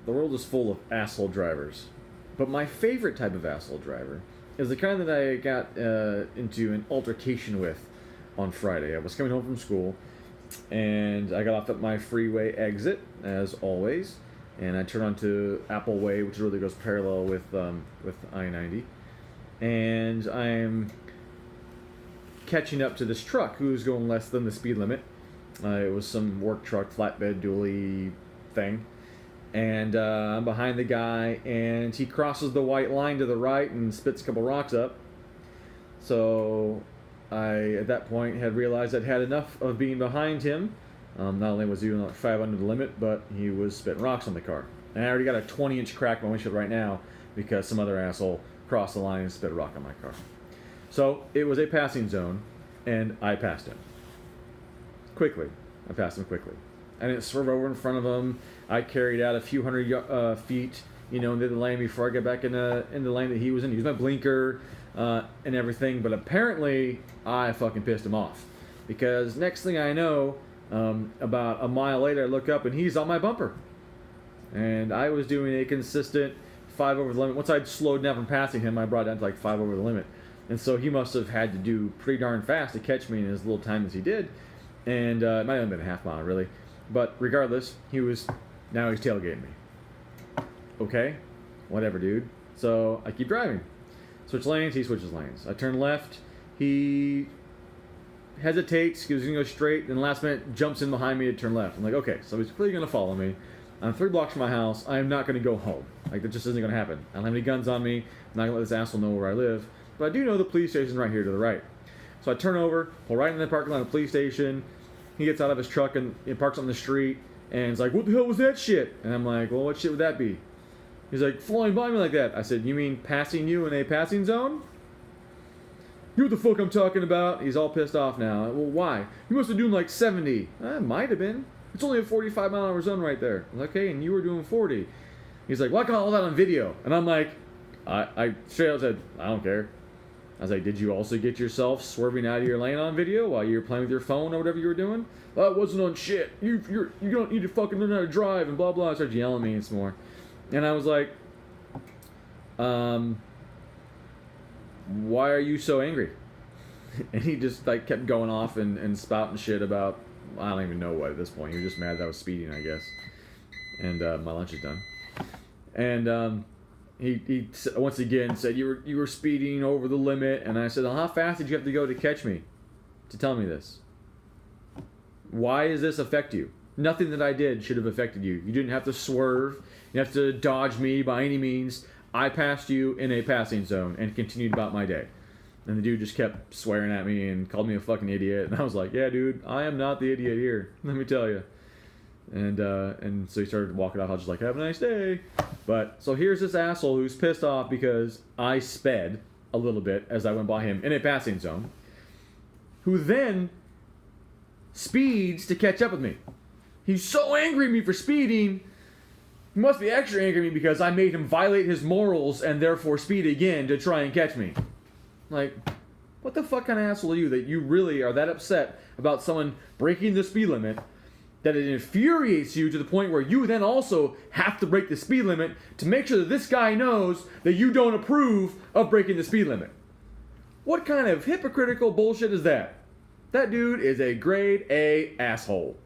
the world is full of asshole drivers. But my favorite type of asshole driver is the kind that I got into an altercation with on Friday. I was coming home from school, and I got off at my freeway exit, as always, and I turned onto Apple Way, which really goes parallel with I-90, and I'm catching up to this truck who's going less than the speed limit. It was some work truck, flatbed dually thing. And I'm behind the guy, and he crosses the white line to the right and spits a couple rocks up. So I, at that point, had realized I'd had enough of being behind him. Not only was he doing like 5 under the limit, but he was spitting rocks on the car. And I already got a 20-inch crack in my windshield right now because some other asshole crossed the line and spit a rock on my car. So it was a passing zone, and I passed him. Quickly. I passed him quickly. I didn't swerve over in front of him. I carried out a few hundred feet, into the lane before I got back in the lane that he was in. He used my blinker and everything, but apparently I fucking pissed him off. Because next thing I know, about a mile later, I look up and he's on my bumper. And I was doing a consistent 5 over the limit. Once I'd slowed down from passing him, I brought it down to like 5 over the limit. And so he must have had to do pretty darn fast to catch me in as little time as he did. And it might have been a half mile, really. But regardless, now he's tailgating me. Okay, whatever, dude. So I keep driving. Switch lanes, he switches lanes. I turn left, he hesitates, he was going to go straight, then last minute jumps in behind me to turn left. I'm like, okay, so he's clearly going to follow me. I'm 3 blocks from my house. I am not going to go home. Like, that just isn't going to happen. I don't have any guns on me. I'm not going to let this asshole know where I live. But I do know the police station's right here to the right. So I turn over, pull right in the parking lot of the police station. He gets out of his truck and parks on the street. And he's like, what the hell was that shit? And I'm like, well, what shit would that be? He's like, flying by me like that. I said, you mean passing you in a passing zone? You know what the fuck I'm talking about? He's all pissed off now. Well, why? You must have doing like 70. Might have been. It's only a 45-mile-an-hour zone right there. I was like, okay, and you were doing 40. He's like, well, I got all that on video. And I'm like, I straight out said, I don't care. I was like, did you also get yourself swerving out of your lane on video while you were playing with your phone or whatever you were doing? It wasn't on shit. You don't need to fucking learn how to drive and blah, blah. I started yelling at me and some more. And I was like, why are you so angry? And he just like kept going off and spouting shit about, I don't even know what at this point. He was just mad that I was speeding, I guess. And my lunch is done. And he once again said, you were speeding over the limit. And I said, well, how fast did you have to go to catch me to tell me this? Why does this affect you? Nothing that I did should have affected you. You didn't have to swerve. You didn't have to dodge me by any means. I passed you in a passing zone and continued about my day. And the dude just kept swearing at me and called me a fucking idiot. And I was like, yeah, dude, I am not the idiot here. Let me tell you. And so he started walking off. I was just like, have a nice day. But so here's this asshole who's pissed off because I sped a little bit as I went by him in a passing zone, who then speeds to catch up with me. He's so angry at me for speeding. He must be extra angry at me because I made him violate his morals and therefore speed again to try and catch me. Like, what the fuck kind of asshole are you that you really are that upset about someone breaking the speed limit that it infuriates you to the point where you then also have to break the speed limit to make sure that this guy knows that you don't approve of breaking the speed limit? What kind of hypocritical bullshit is that? That dude is a grade A asshole.